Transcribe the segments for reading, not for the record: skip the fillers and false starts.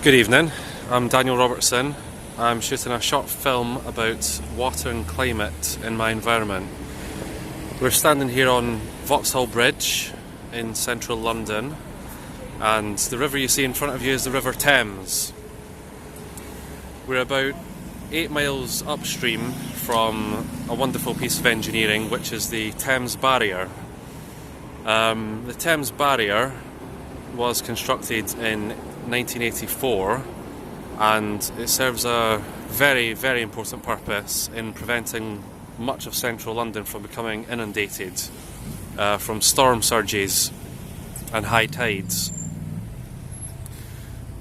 Good evening, I'm Daniel Robertson. I'm shooting a short film about water and climate in my environment. We're standing here on Vauxhall Bridge in central London, and the river you see in front of you is the River Thames. We're about 8 miles upstream from a wonderful piece of engineering, which is the Thames Barrier. The Thames Barrier was constructed in 1984, and it serves a very, very important purpose in preventing much of central London from becoming inundated from storm surges and high tides.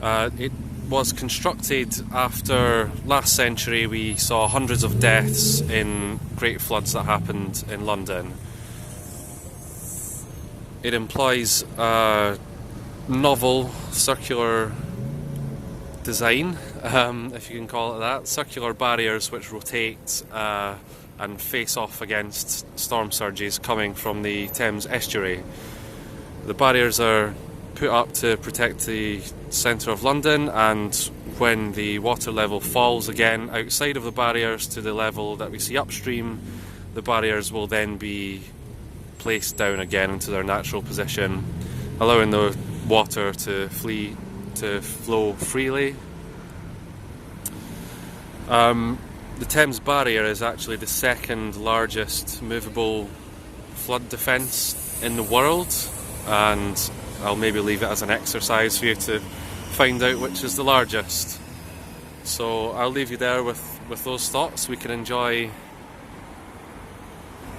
It was constructed after last century we saw hundreds of deaths in great floods that happened in London. It employs a novel circular design, if you can call it that, circular barriers which rotate and face off against storm surges coming from the Thames estuary. The barriers are put up to protect the centre of London, and when the water level falls again outside of the barriers to the level that we see upstream, the barriers will then be placed down again into their natural position, allowing the water to flow freely. The Thames Barrier is actually the second largest movable flood defence in the world, and I'll maybe leave it as an exercise for you to find out which is the largest. So I'll leave you there with those thoughts. We can enjoy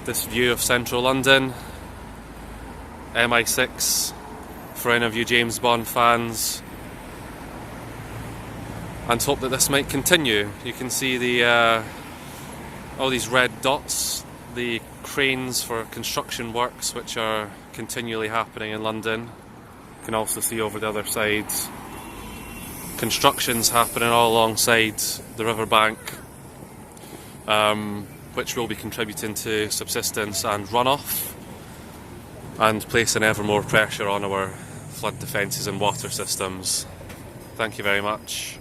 this view of central London, MI6 for any of you James Bond fans, and hope that this might continue. You can see the all these red dots, the cranes for construction works which are continually happening in London. You can also see over the other side constructions happening all alongside the riverbank, which will be contributing to subsidence and runoff and placing ever more pressure on our flood defences and water systems. Thank you very much.